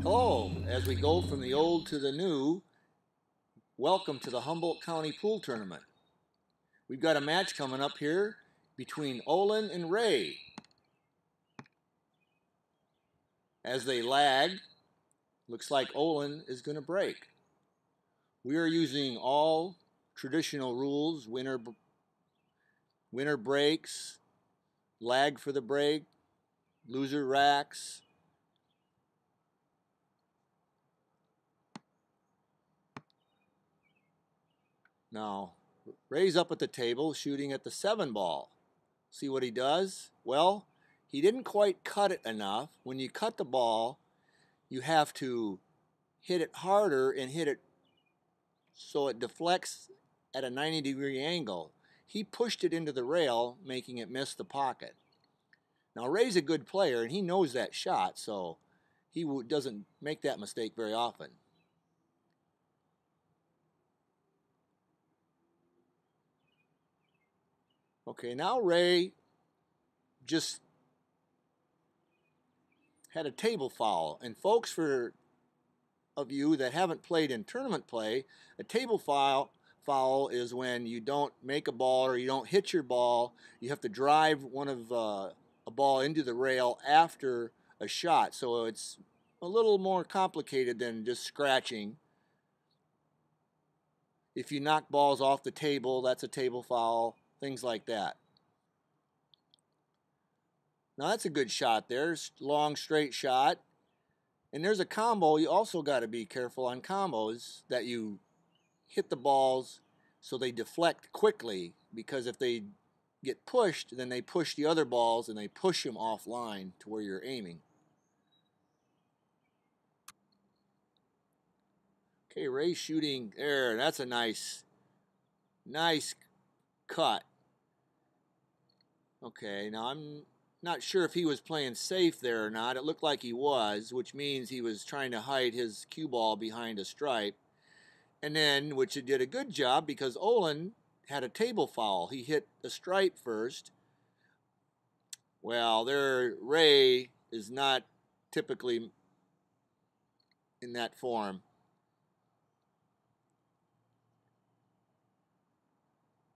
Hello, as we go from the old to the new, welcome to the Humboldt County Pool Tournament. We've got a match coming up here between Olin and Ray. As they lag, looks like Olin is going to break. We are using all traditional rules, winner breaks, lag for the break, loser racks. Now, Ray's up at the table shooting at the 7 ball. See what he does? Well, he didn't quite cut it enough. When you cut the ball, you have to hit it harder and hit it so it deflects at a 90-degree angle. He pushed it into the rail, making it miss the pocket. Now, Ray's a good player, and he knows that shot, so he doesn't make that mistake very often. Okay, now Ray just had a table foul. And folks, for of you that haven't played in tournament play, a table foul is when you don't make a ball or you don't hit your ball. You have to drive a ball into the rail after a shot. So it's a little more complicated than just scratching. If you knock balls off the table, that's a table foul. Things like that. Now that's a good shot there. Long, straight shot. And there's a combo. You also got to be careful on combos that you hit the balls so they deflect quickly, because if they get pushed, then they push the other balls and they push them offline to where you're aiming. Okay, Ray shooting there. That's a nice cut. Okay, now I'm not sure if he was playing safe there or not. It looked like he was, which means he was trying to hide his cue ball behind a stripe. And then, which it did a good job, because Olin had a table foul. He hit a stripe first. Well, there, Ray is not typically in that form.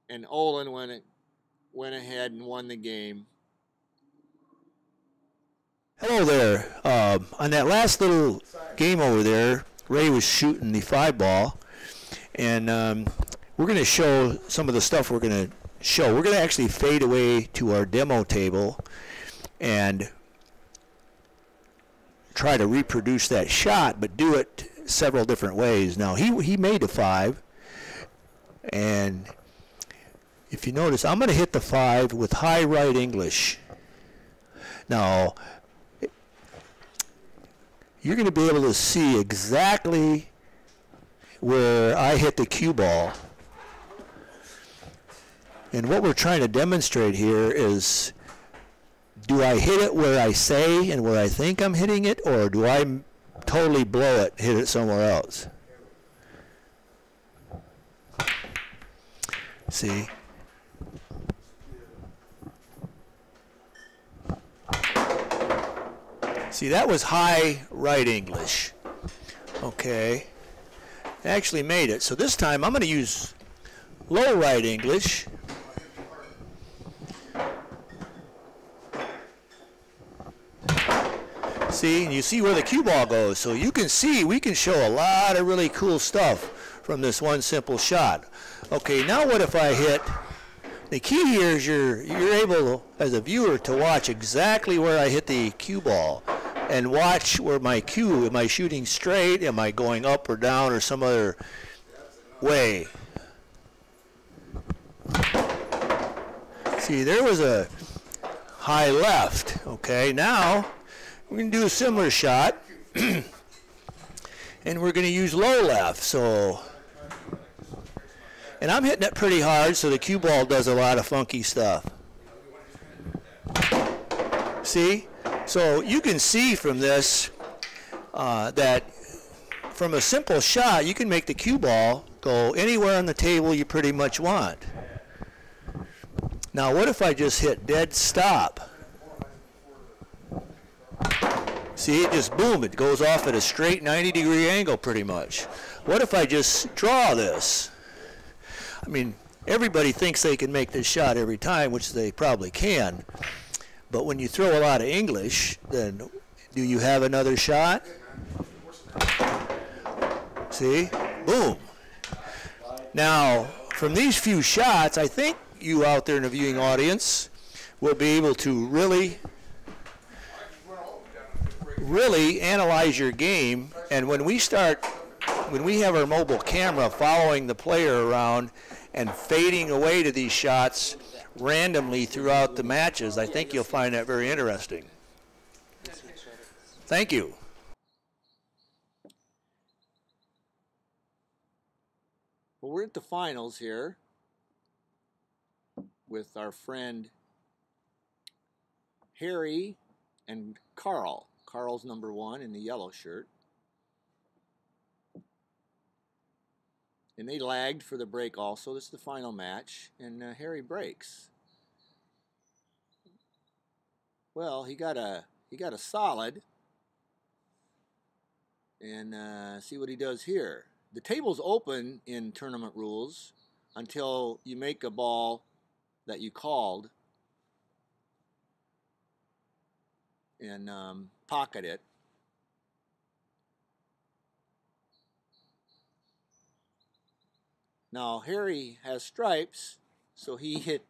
And Olin went ahead and won the game. Hello there. On that last little game over there, Ray was shooting the 5 ball, and we're going to show some of the stuff we're going to show. We're going to actually fade away to our demo table and try to reproduce that shot, but do it several different ways. Now, he made a 5, and if you notice, I'm going to hit the 5 with high right English. Now, you're going to be able to see exactly where I hit the cue ball. And what we're trying to demonstrate here is, do I hit it where I say and where I think I'm hitting it, or do I totally blow it, hit it somewhere else? See? See, that was high right English. Okay. Actually made it. So this time I'm going to use low right English. See, and you see where the cue ball goes. So you can see we can show a lot of really cool stuff from this one simple shot. Okay, now what if I hit? The key here is you're able, as a viewer, to watch exactly where I hit the cue ball. And watch where my cue, am I shooting straight, am I going up or down or some other way. See, there was a high left. Okay, now we're going to do a similar shot. And we're going to use low left. So, and I'm hitting it pretty hard, so the cue ball does a lot of funky stuff. See? So you can see from this that from a simple shot, you can make the cue ball go anywhere on the table you pretty much want. Now what if I just hit dead stop? See, it just, boom, it goes off at a straight 90-degree angle pretty much. What if I just draw this? I mean, everybody thinks they can make this shot every time, which they probably can. But when you throw a lot of English, then do you have another shot? See? Boom. Now, from these few shots, I think you out there in the viewing audience will be able to really analyze your game. And when we have our mobile camera following the player around and fading away to these shots randomly throughout the matches, I think you'll find that very interesting. Thank you. Well, we're at the finals here with our friend Harry and Carl. Carl's number 1 in the yellow shirt. And they lagged for the break also. This is the final match, and Harry breaks. Well, he got a solid, and see what he does here. The table's open in tournament rules until you make a ball that you called and pocket it. Now Harry has stripes, so he hit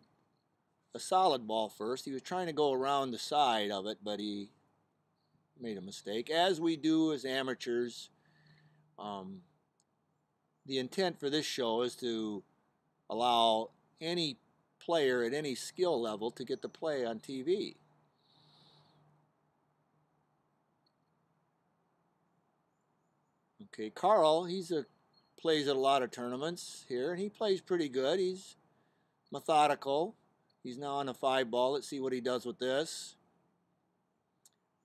a solid ball first. He was trying to go around the side of it, but he made a mistake, as we do as amateurs. The intent for this show is to allow any player at any skill level to get to play on TV. Okay, Carl, plays at a lot of tournaments here, and he plays pretty good. He's methodical. He's now on a 5-ball. Let's see what he does with this.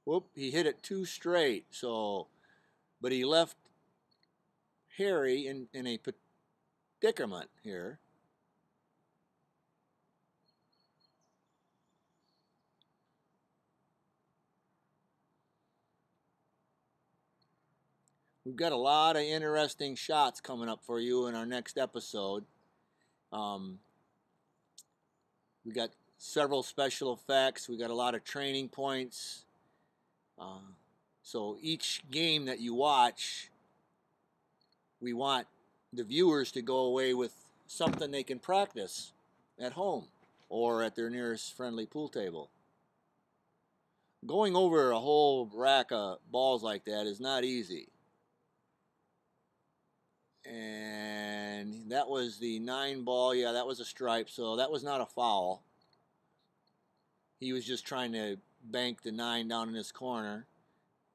Whoop, he hit it too straight, but he left Harry in a predicament here. We've got a lot of interesting shots coming up for you in our next episode. We got several special effects. We got a lot of training points. So each game that you watch, we want the viewers to go away with something they can practice at home or at their nearest friendly pool table. Going over a whole rack of balls like that is not easy. And that was the 9-ball. Yeah, that was a stripe, so that was not a foul. He was just trying to bank the 9 down in this corner,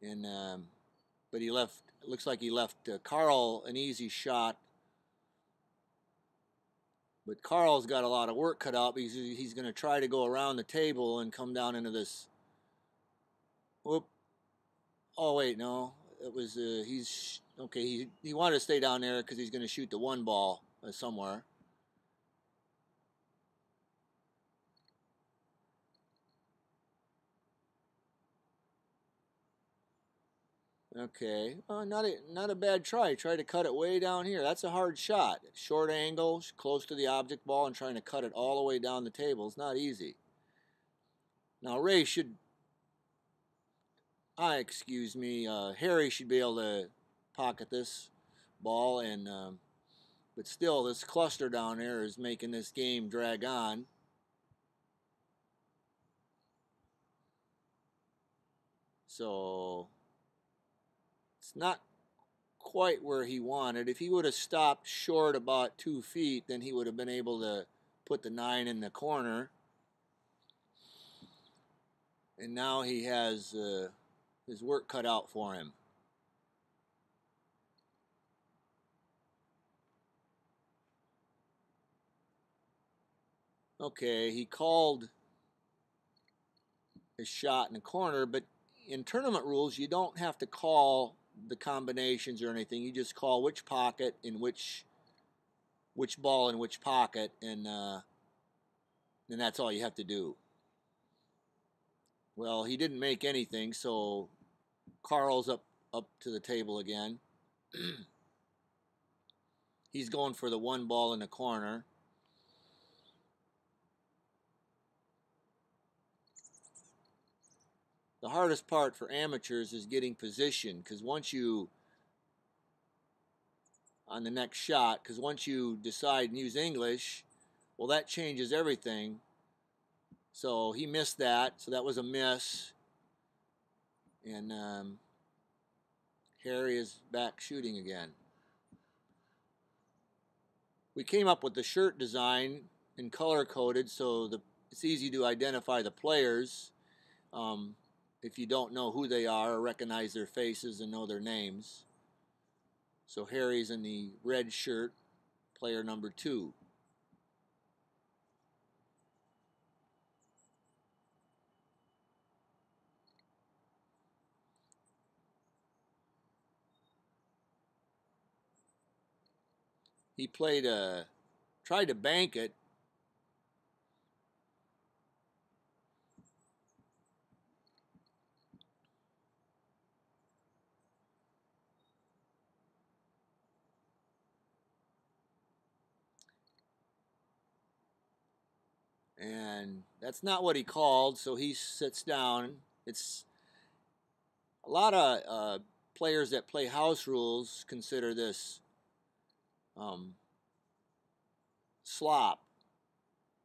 and but he left. It looks like he left Carl an easy shot. But Carl's got a lot of work cut out because he's going to try to go around the table and come down into this. Whoop! Oh wait, no. It was he's okay. He wanted to stay down there because he's going to shoot the 1 ball somewhere. Okay, not a bad try. Try to cut it way down here. That's a hard shot. Short angle, close to the object ball, and trying to cut it all the way down the table. It's not easy. Now Ray should. Excuse me. Harry should be able to pocket this ball, and but still, this cluster down there is making this game drag on. So it's not quite where he wanted. If he would have stopped short about 2 feet, then he would have been able to put the 9 in the corner. And now he has his work cut out for him. Okay, he called a shot in the corner, but in tournament rules, you don't have to call the combinations or anything. You just call which pocket in which ball in which pocket, and that's all you have to do. Well, he didn't make anything, so Carl's up to the table again. He's going for the one ball in the corner. The hardest part for amateurs is getting position, because once you, on the next shot, because once you decide and use English, well, that changes everything. So he missed that, so that was a miss. And Harry is back shooting again. We came up with the shirt design and color-coded, so it's easy to identify the players if you don't know who they are or recognize their faces and know their names. So Harry's in the red shirt, player number 2. He tried to bank it. And that's not what he called, so he sits down. It's a lot of players that play house rules consider this slop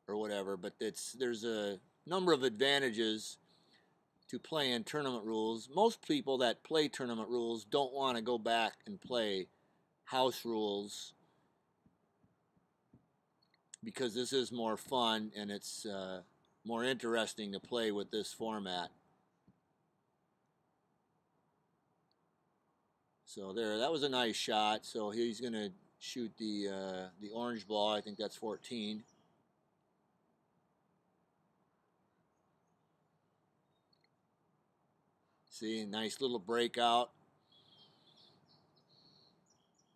or whatever, but there's a number of advantages to playing tournament rules. Most people that play tournament rules don't want to go back and play house rules because this is more fun and it's more interesting to play with this format. So there, that was a nice shot. So he's going to shoot the orange ball. I think that's 14. See, nice little breakout.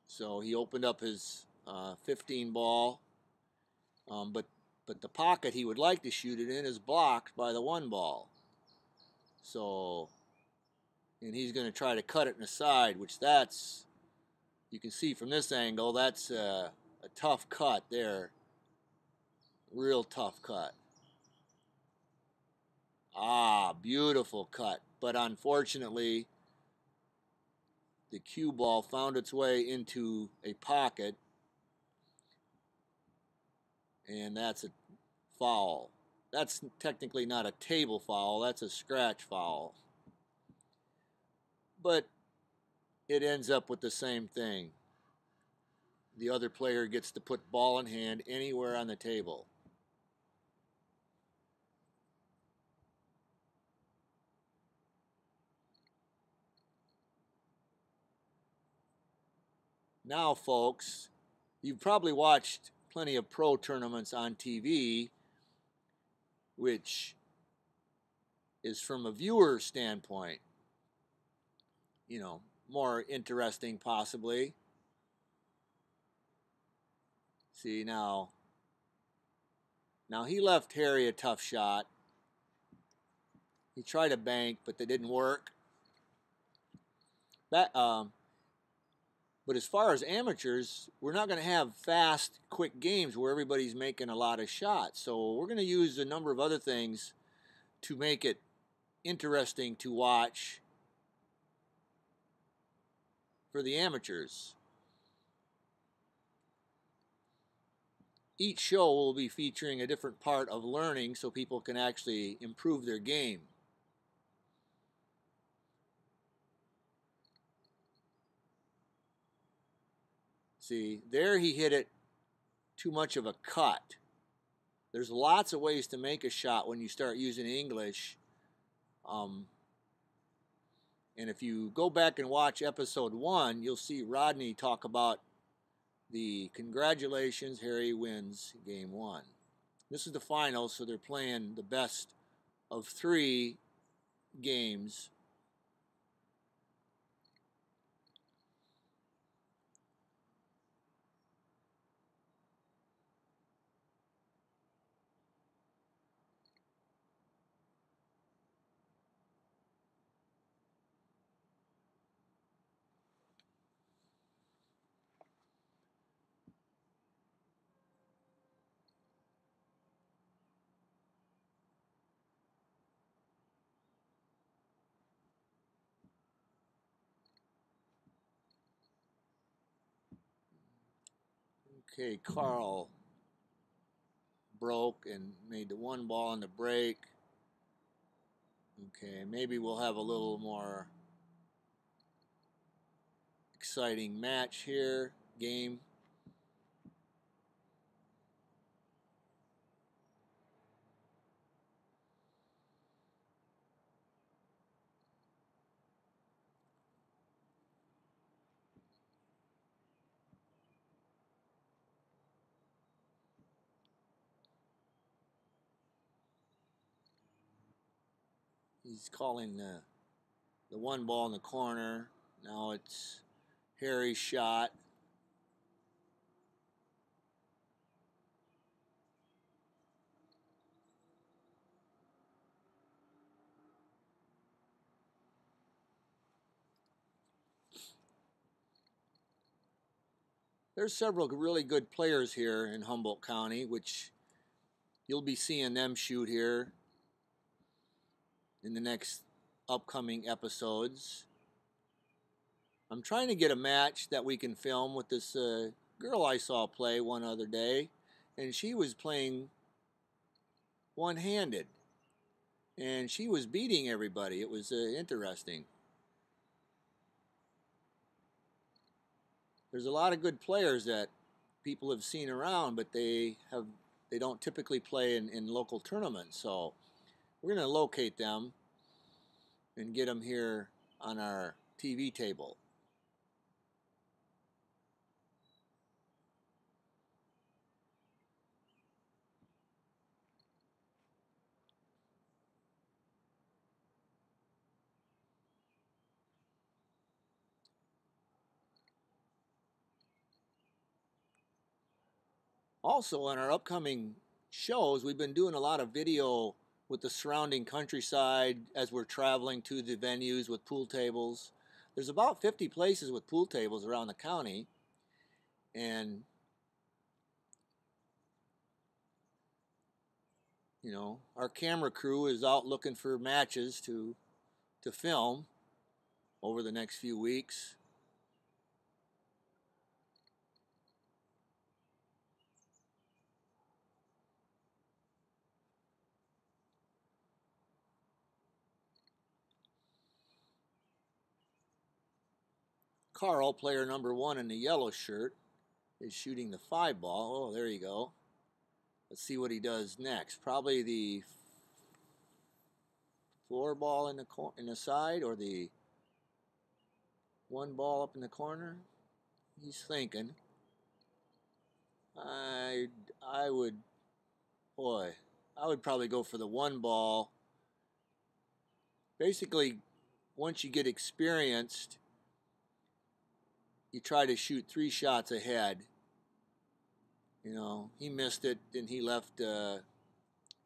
So he opened up his 15 ball, but the pocket he would like to shoot it in is blocked by the 1 ball. So, and he's going to try to cut it in the side, which that's, you can see from this angle, that's a tough cut there. Real tough cut. Ah, beautiful cut. But unfortunately, the cue ball found its way into a pocket, and that's a foul. That's technically not a table foul, that's a scratch foul. But it ends up with the same thing. The other player gets to put ball in hand anywhere on the table. Now, folks, you've probably watched plenty of pro tournaments on TV, which is from a viewer standpoint, you know, more interesting possibly. See, now he left Harry a tough shot. He tried a bank, but that didn't work. But as far as amateurs, we're not going to have fast, quick games where everybody's making a lot of shots. So we're going to use a number of other things to make it interesting to watch for the amateurs. Each show will be featuring a different part of learning so people can actually improve their game. See, there he hit it too much of a cut. There's lots of ways to make a shot when you start using English. And if you go back and watch episode 1, you'll see Rodney talk about the congratulations, Harry wins game 1. This is the final, so they're playing the best of 3 games. Okay, Carl broke and made the one ball on the break. Okay, maybe we'll have a little more exciting match here, game. He's calling the one ball in the corner. Now it's Harry's shot. There's several really good players here in Humboldt County, which you'll be seeing them shoot here in the next upcoming episodes. I'm trying to get a match that we can film with this girl I saw play one other day, and she was playing one-handed, and she was beating everybody. It was interesting. There's a lot of good players that people have seen around, but they don't typically play in local tournaments. So we're going to locate them and get them here on our TV table. Also, on our upcoming shows, we've been doing a lot of video with the surrounding countryside as we're traveling to the venues with pool tables. There's about 50 places with pool tables around the county, and you know, our camera crew is out looking for matches to film over the next few weeks. Carl, player number 1 in the yellow shirt, is shooting the 5 ball. Oh, there you go. Let's see what he does next. Probably the 4 ball in the side, or the 1 ball up in the corner. He's thinking. I would probably go for the 1 ball. Basically, once you get experienced, you try to shoot 3 shots ahead. You know, he missed it, and he left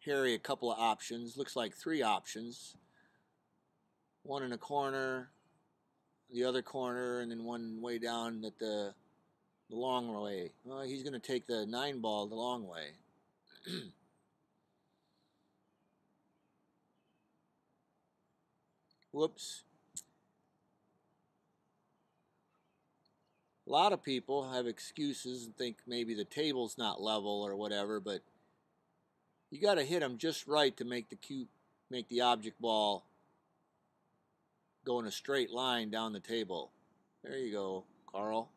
Harry a couple of options. Looks like 3 options. 1 in the corner, the other corner, and then 1 way down at the long way. Well, he's going to take the 9 ball the long way. Whoops. A lot of people have excuses and think maybe the table's not level or whatever, but you got to hit them just right to make the object ball go in a straight line down the table. There you go, Carl.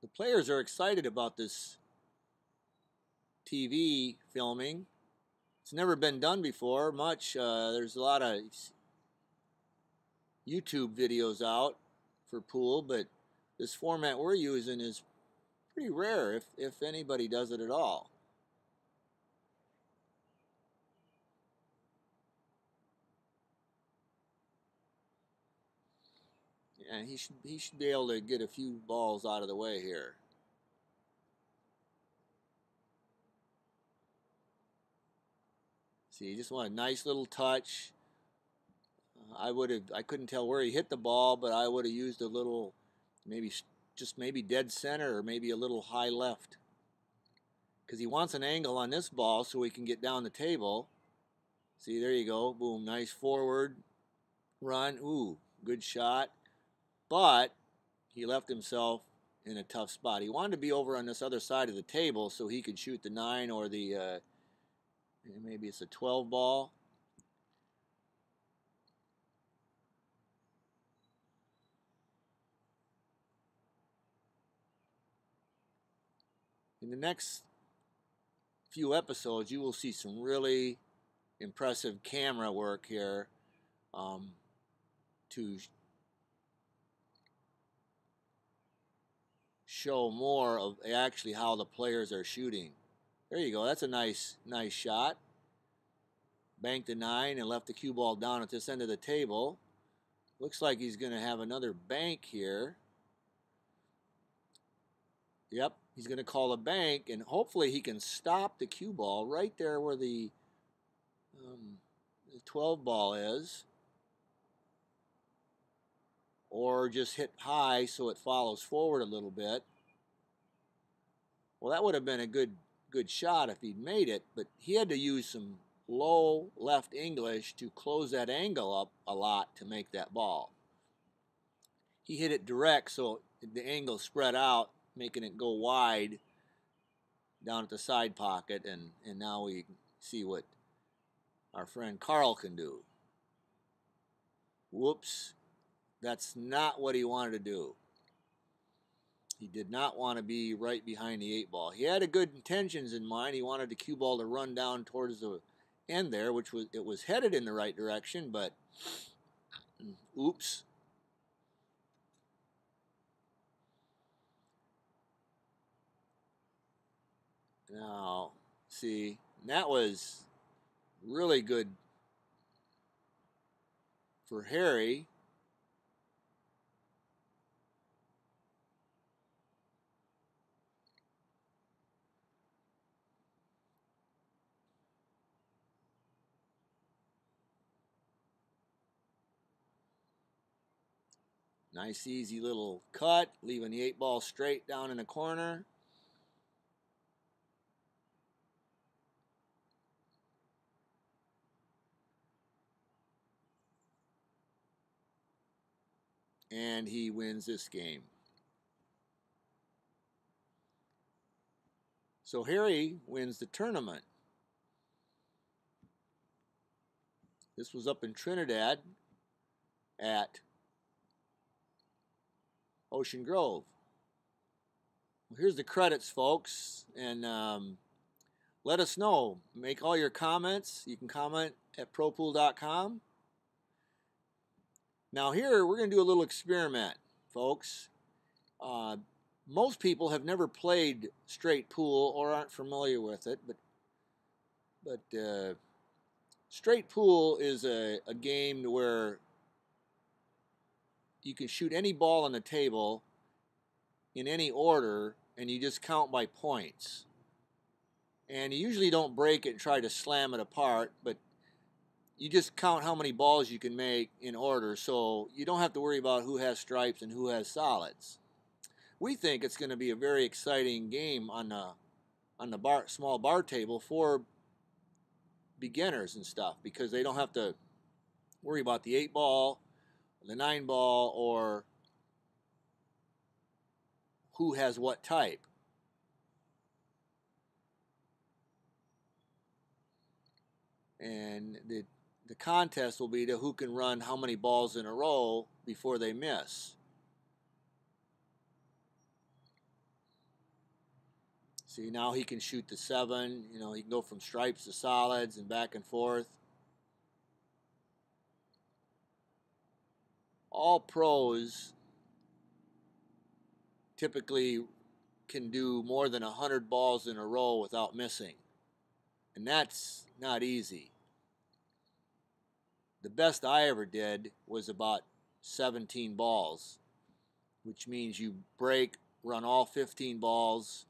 The players are excited about this TV filming. It's never been done before much. There's a lot of YouTube videos out for pool, but this format we're using is pretty rare, if anybody does it at all. Yeah, he should be able to get a few balls out of the way here. See, he just want a nice little touch. I couldn't tell where he hit the ball, but I would have used a little, maybe dead center, or maybe a little high left. because he wants an angle on this ball so he can get down the table. See, there you go. Boom, nice forward run. Ooh, good shot. But he left himself in a tough spot. He wanted to be over on this other side of the table so he could shoot the 9 or the, maybe it's a 12 ball. In the next few episodes, you will see some really impressive camera work here to show more of actually how the players are shooting. There you go. That's a nice shot. Banked the 9 and left the cue ball down at this end of the table. Looks like he's going to have another bank here. Yep, he's going to call a bank, and hopefully he can stop the cue ball right there where the 12 ball is, or just hit high so it follows forward a little bit. Well, that would have been a good shot if he'd made it, but he had to use some low left English to close that angle up a lot to make that ball. He hit it direct, so the angle spread out, making it go wide down at the side pocket, and now we see what our friend Carl can do. Whoops, that's not what he wanted to do. He did not want to be right behind the 8 ball. He had good intentions in mind. He wanted the cue ball to run down towards the end there, which was headed in the right direction, but oops. Now, see, that was really good for Harry. Nice easy little cut, leaving the 8 ball straight down in the corner. And he wins this game. So Harry wins the tournament. This was up in Trinidad at Ocean Grove. Well, here's the credits, folks, and let us know. Make all your comments. You can comment at propool.com. Now here, we're going to do a little experiment, folks. Most people have never played straight pool or aren't familiar with it, but straight pool is a game where you can shoot any ball on the table in any order, and you just count by points. And you usually don't break it and try to slam it apart, but you just count how many balls you can make in order, so you don't have to worry about who has stripes and who has solids. We think it's going to be a very exciting game on the small bar table for beginners and stuff, because they don't have to worry about the 8 ball, the 9 ball, or who has what type. And the contest will be to who can run how many balls in a row before they miss. See, now he can shoot the 7. You know, he can go from stripes to solids and back and forth. All pros typically can do more than 100 balls in a row without missing. And that's not easy. The best I ever did was about 17 balls, which means you break, run all 15 balls,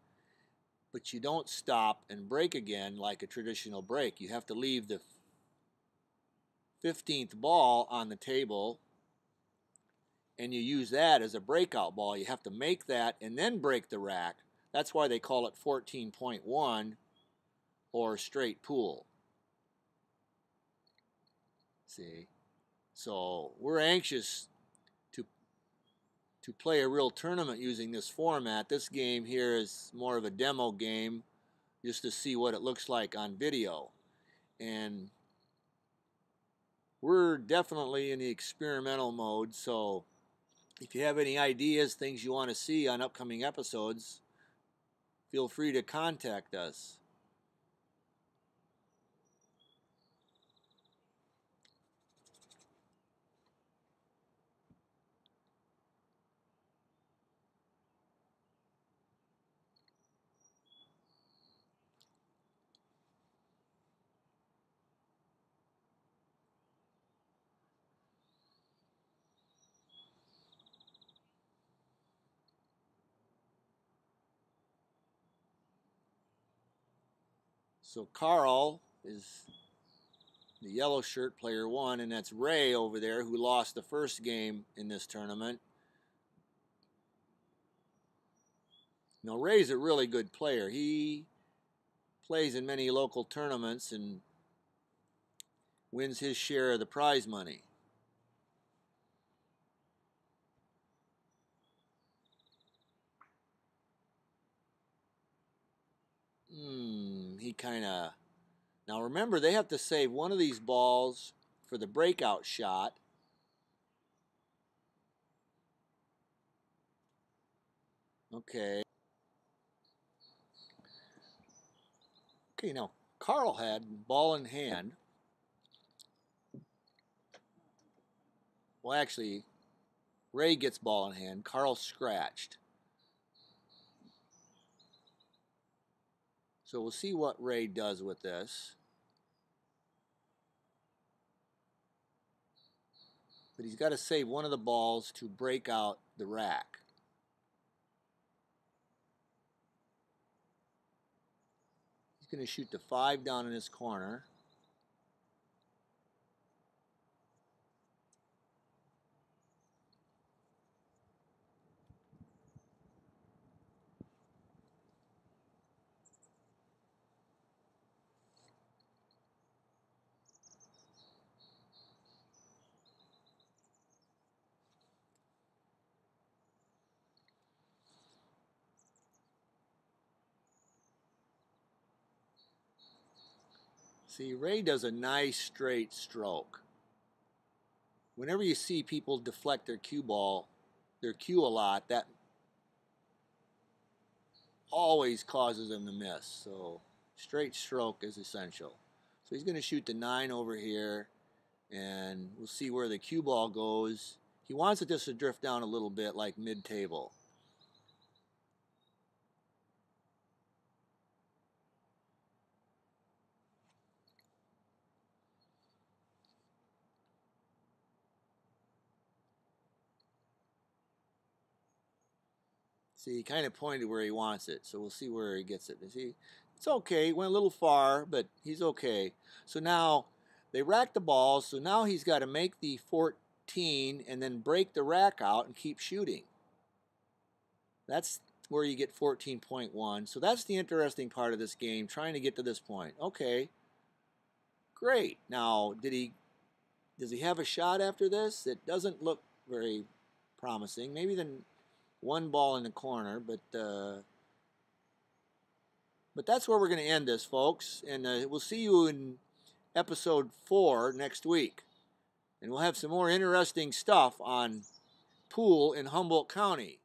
but you don't stop and break again like a traditional break. You have to leave the 15th ball on the table, and you use that as a breakout ball. You have to make that and then break the rack. That's why they call it 14.1 or straight pool. See? So we're anxious to play a real tournament using this format. This game here is more of a demo game just to see what it looks like on video. And we're definitely in the experimental mode, so if you have any ideas, things you want to see on upcoming episodes, feel free to contact us. So Carl is the yellow shirt, player 1, and that's Ray over there who lost the first game in this tournament. Now Ray's a really good player. He plays in many local tournaments and wins his share of the prize money. He kind of... Now remember, they have to save one of these balls for the breakout shot. Okay. Okay, now Carl had ball in hand. Well, actually, Ray gets ball in hand. Carl scratched. So we'll see what Ray does with this. But he's got to save one of the balls to break out the rack. He's going to shoot the 5 down in his corner. See, Ray does a nice straight stroke. Whenever you see people deflect their cue a lot, that always causes them to miss. So straight stroke is essential. So he's going to shoot the 9 over here, and we'll see where the cue ball goes. He wants it just to drift down a little bit, like mid-table. See, he kind of pointed where he wants it, so we'll see where he gets it. See, it's okay. He went a little far, but he's okay. So now they rack the balls, so now he's got to make the 14 and then break the rack out and keep shooting. That's where you get 14.1. So that's the interesting part of this game, trying to get to this point. Okay, great. Now, does he have a shot after this? It doesn't look very promising. Maybe then one ball in the corner, but that's where we're going to end this, folks. And we'll see you in episode 4 next week. And we'll have some more interesting stuff on pool in Humboldt County.